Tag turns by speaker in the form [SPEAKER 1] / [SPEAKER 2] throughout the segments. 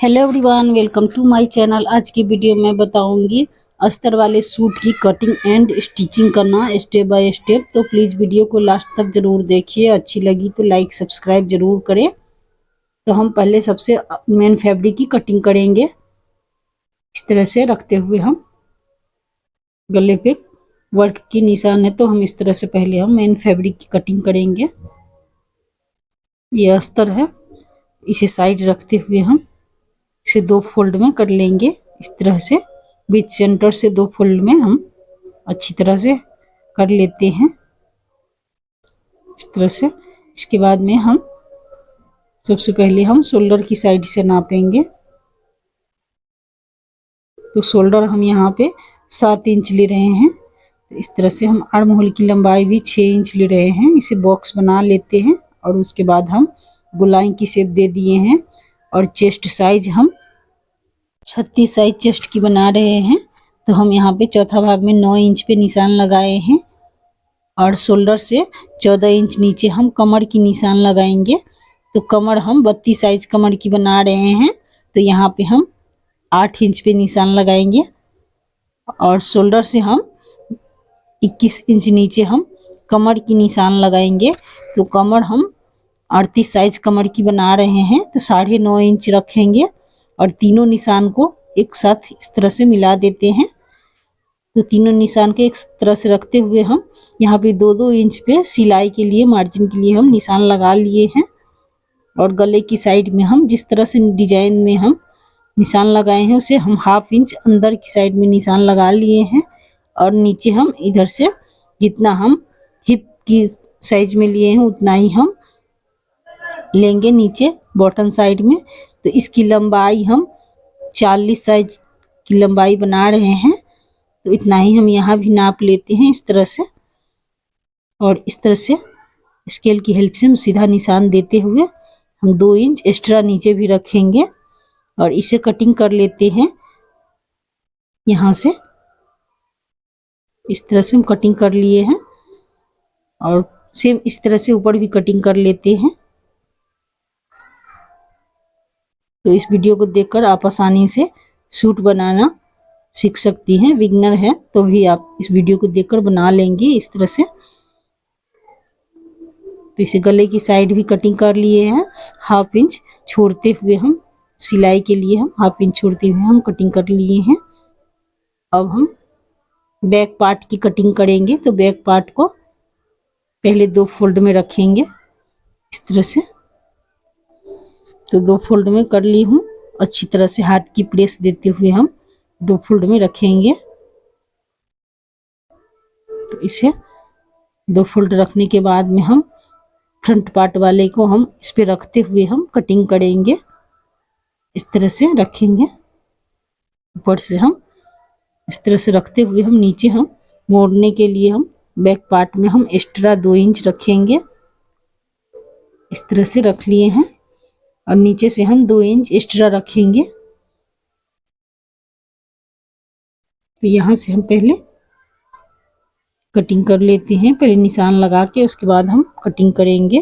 [SPEAKER 1] Hello everyone, welcome to my channel. आज की video में बताऊंगी अस्तर वाले सूट की कटिंग एंड स्टिचिंग करना स्टेप बाय स्टेप। तो प्लीज़ वीडियो को लास्ट तक जरूर देखिए। अच्छी लगी तो लाइक सब्सक्राइब जरूर करें। तो हम पहले सबसे मेन फैब्रिक की कटिंग करेंगे। इस तरह से रखते हुए हम गले पे वर्क की निशान है, तो हम इस तरह से पहले हम मेन फैब्रिक की कटिंग करेंगे। ये अस्तर है, इसे साइड रखते हुए हम इसे दो फोल्ड में कर लेंगे। इस तरह से बीच सेंटर से दो फोल्ड में हम अच्छी तरह से कर लेते हैं, इस तरह से। इसके बाद में हम सबसे पहले हम शोल्डर की साइड से नापेंगे। तो शोल्डर हम यहाँ पे 7 इंच ले रहे हैं। तो इस तरह से हम आर्म होल की लंबाई भी 6 इंच ले रहे हैं। इसे बॉक्स बना लेते हैं और उसके बाद हम गोलाई की शेप दे दिए हैं। और चेस्ट साइज हम 36 साइज चेस्ट की बना रहे हैं। तो हम यहाँ पे चौथा भाग में 9 इंच पे निशान लगाए हैं और शोल्डर से 14 इंच नीचे हम कमर की निशान लगाएंगे। तो कमर हम 32 साइज कमर की बना रहे हैं। तो यहाँ पे हम 8 इंच पे निशान लगाएंगे और शोल्डर से हम 21 इंच नीचे हम कमर की निशान लगाएंगे। तो कमर हम 38 साइज कमर की बना रहे हैं, तो 9.5 इंच रखेंगे और तीनों निशान को एक साथ इस तरह से मिला देते हैं। तो तीनों निशान के एक तरह से रखते हुए हम यहाँ पे 2-2 इंच पे सिलाई के लिए मार्जिन के लिए हम निशान लगा लिए हैं। और गले की साइड में हम जिस तरह से डिजाइन में हम निशान लगाए हैं उसे हम 1/2 इंच अंदर की साइड में निशान लगा लिए हैं। और नीचे हम इधर से जितना हम हिप की साइज में लिए हैं उतना ही हम लेंगे नीचे बॉटम साइड में। तो इसकी लंबाई हम 40 साइज की लंबाई बना रहे हैं। तो इतना ही हम यहाँ भी नाप लेते हैं इस तरह से। और इस तरह से स्केल की हेल्प से हम सीधा निशान देते हुए हम 2 इंच एक्स्ट्रा नीचे भी रखेंगे और इसे कटिंग कर लेते हैं। यहाँ से इस तरह से हम कटिंग कर लिए हैं और सेम इस तरह से ऊपर भी कटिंग कर लेते हैं। तो इस वीडियो को देखकर आप आसानी से सूट बनाना सीख सकती हैं। बिगनर है तो भी आप इस वीडियो को देखकर बना लेंगे इस तरह से। तो इसे गले की साइड भी कटिंग कर लिए हैं। 1/2 इंच छोड़ते हुए हम सिलाई के लिए हम 1/2 इंच छोड़ते हुए हम कटिंग कर लिए हैं। अब हम बैक पार्ट की कटिंग करेंगे। तो बैक पार्ट को पहले 2 फोल्ड में रखेंगे इस तरह से। तो 2 फोल्ड में कर ली हूँ। अच्छी तरह से हाथ की प्रेस देते हुए हम 2 फोल्ड में रखेंगे। तो इसे 2 फोल्ड रखने के बाद में हम फ्रंट पार्ट वाले को हम इस पे रखते हुए हम कटिंग करेंगे। इस तरह से रखेंगे। ऊपर से हम इस तरह से रखते हुए हम नीचे हम मोड़ने के लिए हम बैक पार्ट में हम एक्स्ट्रा 2 इंच रखेंगे। इस तरह से रख लिए हैं और नीचे से हम 2 इंच एक्स्ट्रा रखेंगे। तो यहाँ से हम पहले कटिंग कर लेते हैं। पहले निशान लगा के उसके बाद हम कटिंग करेंगे।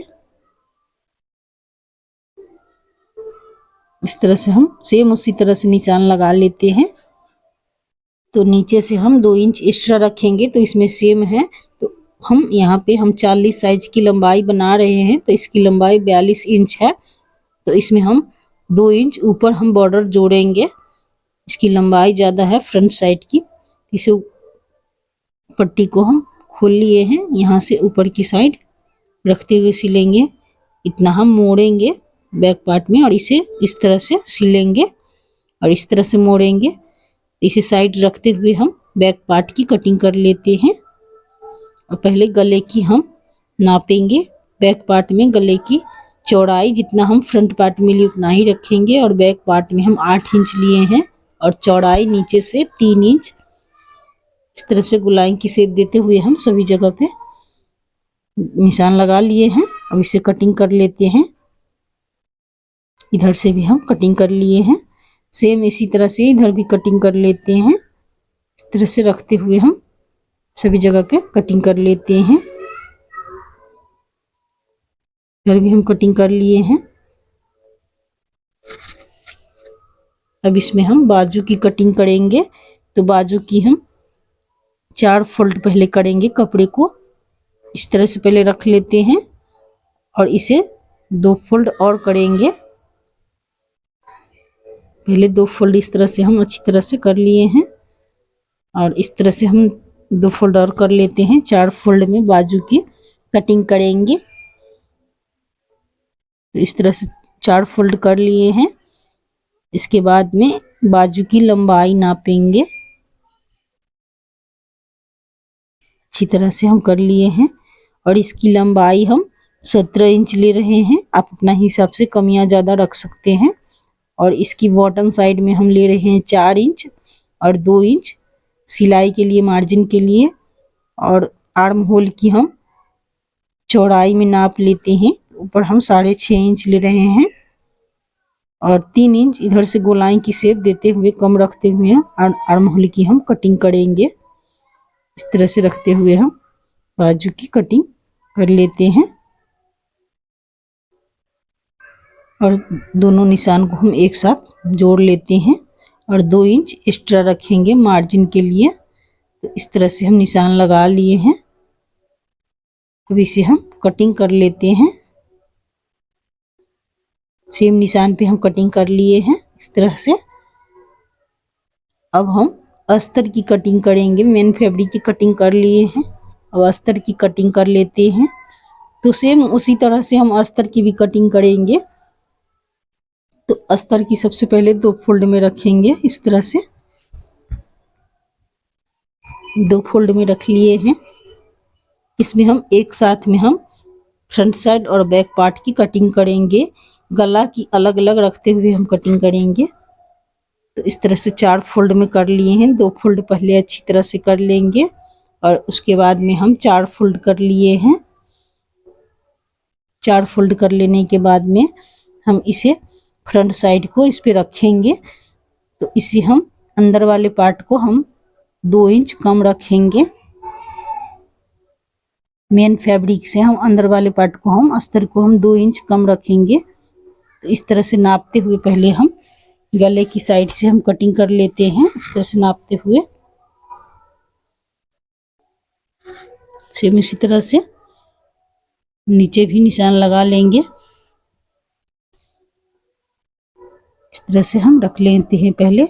[SPEAKER 1] इस तरह से हम सेम उसी तरह से निशान लगा लेते हैं। तो नीचे से हम 2 इंच एक्स्ट्रा रखेंगे। तो इसमें सेम है। तो हम यहाँ पे हम 40 साइज की लंबाई बना रहे हैं। तो इसकी लंबाई 42 इंच है। तो इसमें हम 2 इंच ऊपर हम बॉर्डर जोड़ेंगे। इसकी लंबाई ज़्यादा है फ्रंट साइड की। इसे पट्टी को हम खोल लिए हैं। यहाँ से ऊपर की साइड रखते हुए सिलेंगे। इतना हम मोड़ेंगे बैक पार्ट में और इसे इस तरह से सिलेंगे और इस तरह से मोड़ेंगे। इसे साइड रखते हुए हम बैक पार्ट की कटिंग कर लेते हैं। और पहले गले की हम नापेंगे। बैक पार्ट में गले की चौड़ाई जितना हम फ्रंट पार्ट में लिए उतना ही रखेंगे। और बैक पार्ट में हम 8 इंच लिए हैं और चौड़ाई नीचे से 3 इंच। इस तरह से गोलाई की शेप देते हुए हम सभी जगह पे निशान लगा लिए हैं। अब इसे कटिंग कर लेते हैं। इधर से भी हम कटिंग कर लिए हैं। सेम इसी तरह से इधर भी कटिंग कर लेते हैं। इस तरह से रखते हुए हम सभी जगह पे कटिंग कर लेते हैं। इधर भी हम कटिंग कर लिए हैं। अब इसमें हम बाजू की कटिंग करेंगे। तो बाजू की हम 4 फोल्ड पहले करेंगे कपड़े को। इस तरह से पहले रख लेते हैं और इसे 2 फोल्ड और करेंगे। पहले 2 फोल्ड इस तरह से हम अच्छी तरह से कर लिए हैं और इस तरह से हम 2 फोल्ड और कर लेते हैं। 4 फोल्ड में बाजू की कटिंग करेंगे। तो इस तरह से 4 फोल्ड कर लिए हैं। इसके बाद में बाजू की लंबाई नापेंगे। अच्छी तरह से हम कर लिए हैं और इसकी लंबाई हम 17 इंच ले रहे हैं। आप अपना हिसाब से कम या ज़्यादा रख सकते हैं। और इसकी बॉटम साइड में हम ले रहे हैं 4 इंच और 2 इंच सिलाई के लिए, मार्जिन के लिए। और आर्म होल की हम चौड़ाई में नाप लेते हैं। ऊपर हम 6.5 इंच ले रहे हैं और 3 इंच इधर से गोलाई की शेप देते हुए कम रखते हुए आर्म होल की हम कटिंग करेंगे। इस तरह से रखते हुए हम बाजू की कटिंग कर लेते हैं और दोनों निशान को हम एक साथ जोड़ लेते हैं और 2 इंच एक्स्ट्रा रखेंगे मार्जिन के लिए। तो इस तरह से हम निशान लगा लिए हैं। अब इसे हम कटिंग कर लेते हैं। सेम निशान पे हम कटिंग कर लिए हैं इस तरह से। अब हम अस्तर की कटिंग करेंगे। मेन फैब्रिक की कटिंग कर लिए हैं, अब अस्तर की कटिंग कर लेते हैं। तो सेम उसी तरह से हम अस्तर की भी कटिंग करेंगे। तो अस्तर की सबसे पहले 2 फोल्ड में रखेंगे। इस तरह से 2 फोल्ड में रख लिए हैं। इसमें हम एक साथ में हम फ्रंट साइड और बैक पार्ट की कटिंग करेंगे। गला की अलग अलग रखते हुए हम कटिंग करेंगे। तो इस तरह से 4 फोल्ड में कर लिए हैं। 2 फोल्ड पहले अच्छी तरह से कर लेंगे और उसके बाद में हम 4 फोल्ड कर लिए हैं। 4 फोल्ड कर लेने के बाद में हम इसे फ्रंट साइड को इस पे रखेंगे। तो इसे हम अंदर वाले पार्ट को हम 2 इंच कम रखेंगे। मेन फैब्रिक से हम अंदर वाले पार्ट को हम अस्तर को हम 2 इंच कम रखेंगे। तो इस तरह से नापते हुए पहले हम गले की साइड से हम कटिंग कर लेते हैं। इस तरह से नापते हुए सेम इसी तरह से नीचे भी निशान लगा लेंगे। इस तरह से हम रख लेते हैं पहले।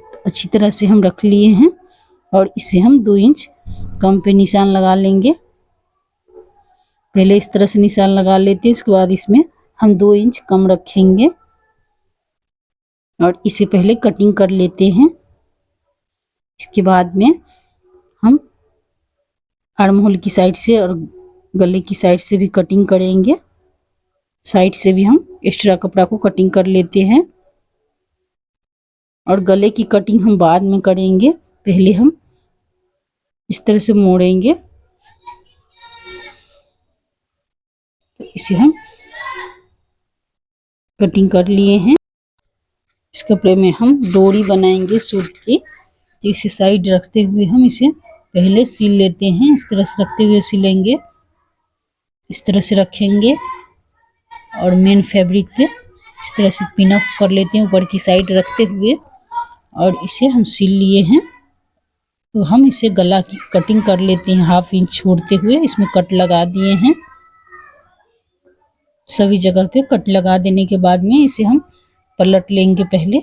[SPEAKER 1] तो अच्छी तरह से हम रख लिए हैं और इसे हम 2 इंच कम पे निशान लगा लेंगे। पहले इस तरह से निशान लगा लेते हैं, उसके बाद इसमें हम 2 इंच कम रखेंगे और इसे पहले कटिंग कर लेते हैं। इसके बाद में हम आर्म होल की साइड से और गले की साइड से भी कटिंग करेंगे। साइड से भी हम एक्स्ट्रा कपड़ा को कटिंग कर लेते हैं और गले की कटिंग हम बाद में करेंगे। पहले हम इस तरह से मोड़ेंगे। तो इसे हम कटिंग कर लिए हैं। इस कपड़े में हम डोरी बनाएंगे सूट की। तो इसे साइड रखते हुए हम इसे पहले सिल लेते हैं। इस तरह से रखते हुए सिलेंगे। इस तरह से रखेंगे और मेन फैब्रिक पे इस तरह से पिन अप कर लेते हैं ऊपर की साइड रखते हुए और इसे हम सिल लिए हैं। तो हम इसे गला की कटिंग कर लेते हैं। 1/2 इंच छोड़ते हुए इसमें कट लगा दिए हैं। सभी जगह पे कट लगा देने के बाद में इसे हम पलट लेंगे। पहले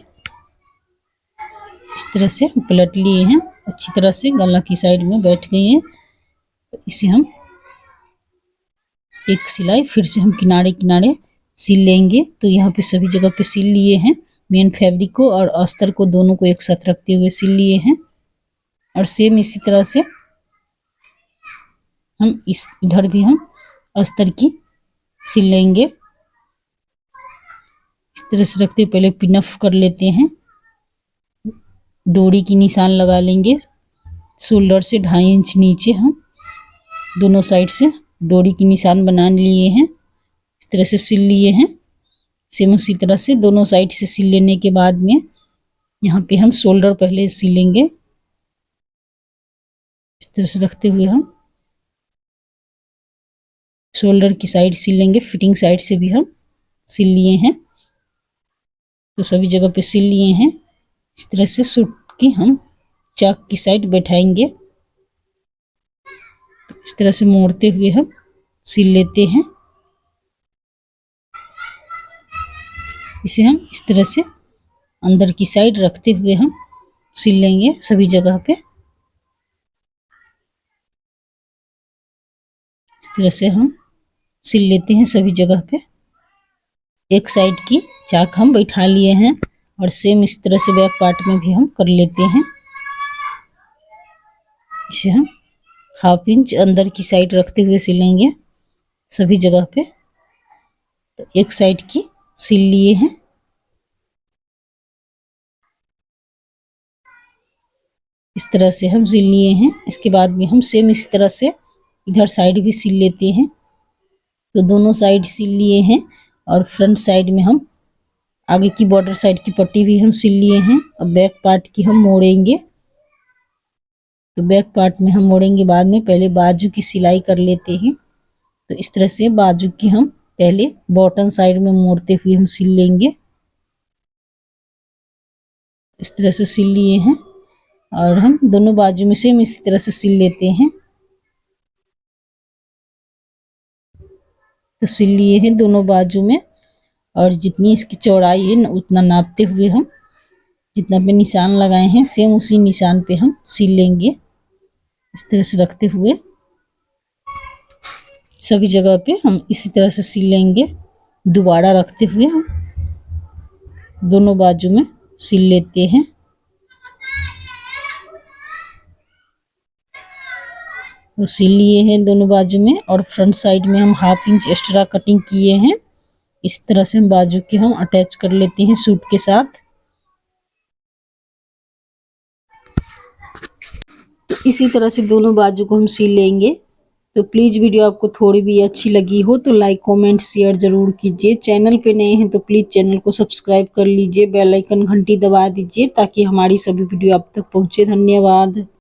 [SPEAKER 1] इस तरह से पलट लिए हैं। अच्छी तरह से गला की साइड में बैठ गई है। तो इसे हम एक सिलाई फिर से हम किनारे किनारे सिल लेंगे। तो यहाँ पे सभी जगह पे सिल लिए हैं। मेन फैब्रिक को और अस्तर को दोनों को एक साथ रखते हुए सिल लिए हैं और सेम इसी तरह से हम इधर भी हम अस्तर की सिल लेंगे। इस तरह से रखते पहले पिन अप कर लेते हैं। डोरी की निशान लगा लेंगे। शोल्डर से 2.5 इंच नीचे हम दोनों साइड से डोरी की निशान बना लिए हैं। इस तरह से सिल लिए हैं। सेम उसी तरह से दोनों साइड से सिल लेने के बाद में यहाँ पे हम शोल्डर पहले सिलेंगे। इस तरह से रखते हुए हम शोल्डर की साइड सिल लेंगे। फिटिंग साइड से भी हम सिल लिए हैं। तो सभी जगह पे सिल लिए हैं। इस तरह से सूट की हम चाक की साइड बैठाएंगे। तो इस तरह से मोड़ते हुए हम सिल लेते हैं। इसे हम इस तरह से अंदर की साइड रखते हुए हम सिल लेंगे सभी जगह पे। इस तरह से हम सिल लेते हैं सभी जगह पे। एक साइड की चाक हम बैठा लिए हैं और सेम इस तरह से बैक पार्ट में भी हम कर लेते हैं। इसे हम 1/2 इंच अंदर की साइड रखते हुए सिलेंगे सभी जगह पे। तो एक साइड की सिल लिए हैं। इस तरह से हम सिल लिए हैं। इसके बाद में हम सेम इस तरह से इधर साइड भी सिल लेते हैं। तो दोनों साइड सिल लिए हैं और फ्रंट साइड में हम आगे की बॉर्डर साइड की पट्टी भी हम सिल लिए हैं। अब बैक पार्ट की हम मोड़ेंगे। तो बैक पार्ट में हम मोड़ेंगे बाद में, पहले बाजू की सिलाई कर लेते हैं। तो इस तरह से बाजू की हम पहले बॉटम साइड में मोड़ते हुए हम सिल लेंगे। इस तरह से सिल लिए हैं और हम दोनों बाजू में सेम इसी तरह से सिल लेते हैं। तो सिल लिए हैं दोनों बाजू में और जितनी इसकी चौड़ाई है उतना नापते हुए हम जितना पे निशान लगाए हैं सेम उसी निशान पे हम सिल लेंगे। इस तरह से रखते हुए सभी जगह पे हम इसी तरह से सिल लेंगे। दोबारा रखते हुए हम दोनों बाजू में सिल लेते हैं। तो सिल लिए हैं दोनों बाजू में और फ्रंट साइड में हम 1/2 इंच एक्स्ट्रा कटिंग किए हैं। इस तरह से हम बाजू की हम अटैच कर लेते हैं सूट के साथ। तो इसी तरह से दोनों बाजू को हम सिल लेंगे। तो प्लीज़ वीडियो आपको थोड़ी भी अच्छी लगी हो तो लाइक कमेंट शेयर ज़रूर कीजिए। चैनल पे नए हैं तो प्लीज़ चैनल को सब्सक्राइब कर लीजिए, बेल आइकन घंटी दबा दीजिए ताकि हमारी सभी वीडियो आप तक पहुँचे। धन्यवाद।